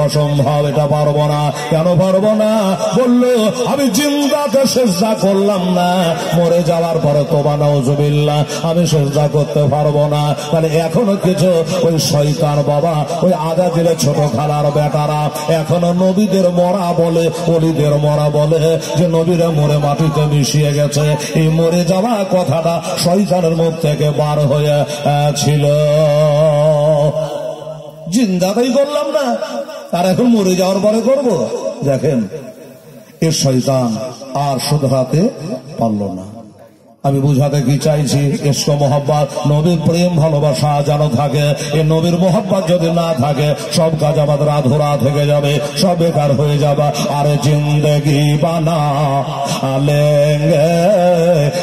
অসম্ভব, এটা পারবো না। কেন পারবো না? বললো আমি জিন্দাতে সেজদা করলাম না, মরে যাওয়ার পরে তোবা নাউজুবিল্লাহ আমি সেজদা করতে পারবো না। তাহলে এখনো কিছু ওই শয়তান বাবা, ওই আজাদিলে ছোট খালার বেটারা এখনো নবীদের মরা বলে, অলিদের মরা বলে যে নবীরা মরে মাটিতে মিশিয়ে গেছে। এই মরে যাওয়া কথাটা শয়তানের মুখ থেকে বার হয়ে ছিল। জিন্দাতেই করলাম না, তার এখন মরে যাওয়ার পরে করব। দেখেন এ শয়তান আর শুধরাতে পারল না। আমি বুঝাতে কি চাইছি, ইশক মোহাব্বত, নবীর প্রেম ভালোবাসা যেন থাকে। এই নবীর মোহাব্বত যদি না থাকে সব কাজ আমাদের আধুরা থেকে যাবে, সব বেকার হয়ে যাবে। আরে জিন্দেগি বানা লেঙ্গে,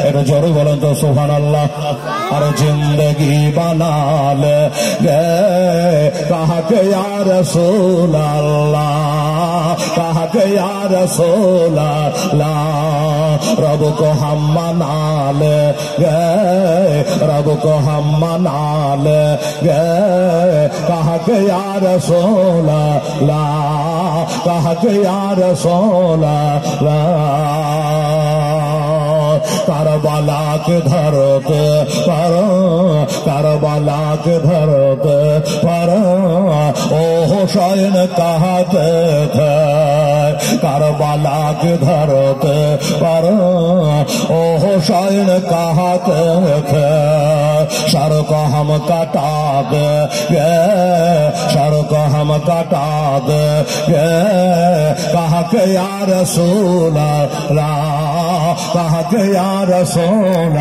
এটা জোরে বলেন তো সুবহানাল্লাহ। আরে জিন্দেগি বানা লেঙ্গে কাহাকে ইয়া রাসূলুল্লাহ, কাহাকে ইয়া রাসূলুল্লাহ, रब को हम मना ले गए, रब को हम मना ले गए, कहा के या रसूल अल्लाह, कहा के या रसूल अल्लाह। करबला के धरते पर, करबला के धरते पर ओ हुसैन कहते थे, करबला के धरते पर ओ हुसैन कहते थे, सर को हम कटा देंगे, सर को हम कटा देंगे, कहा के या रसूल अल्लाह, कहा के या रसूल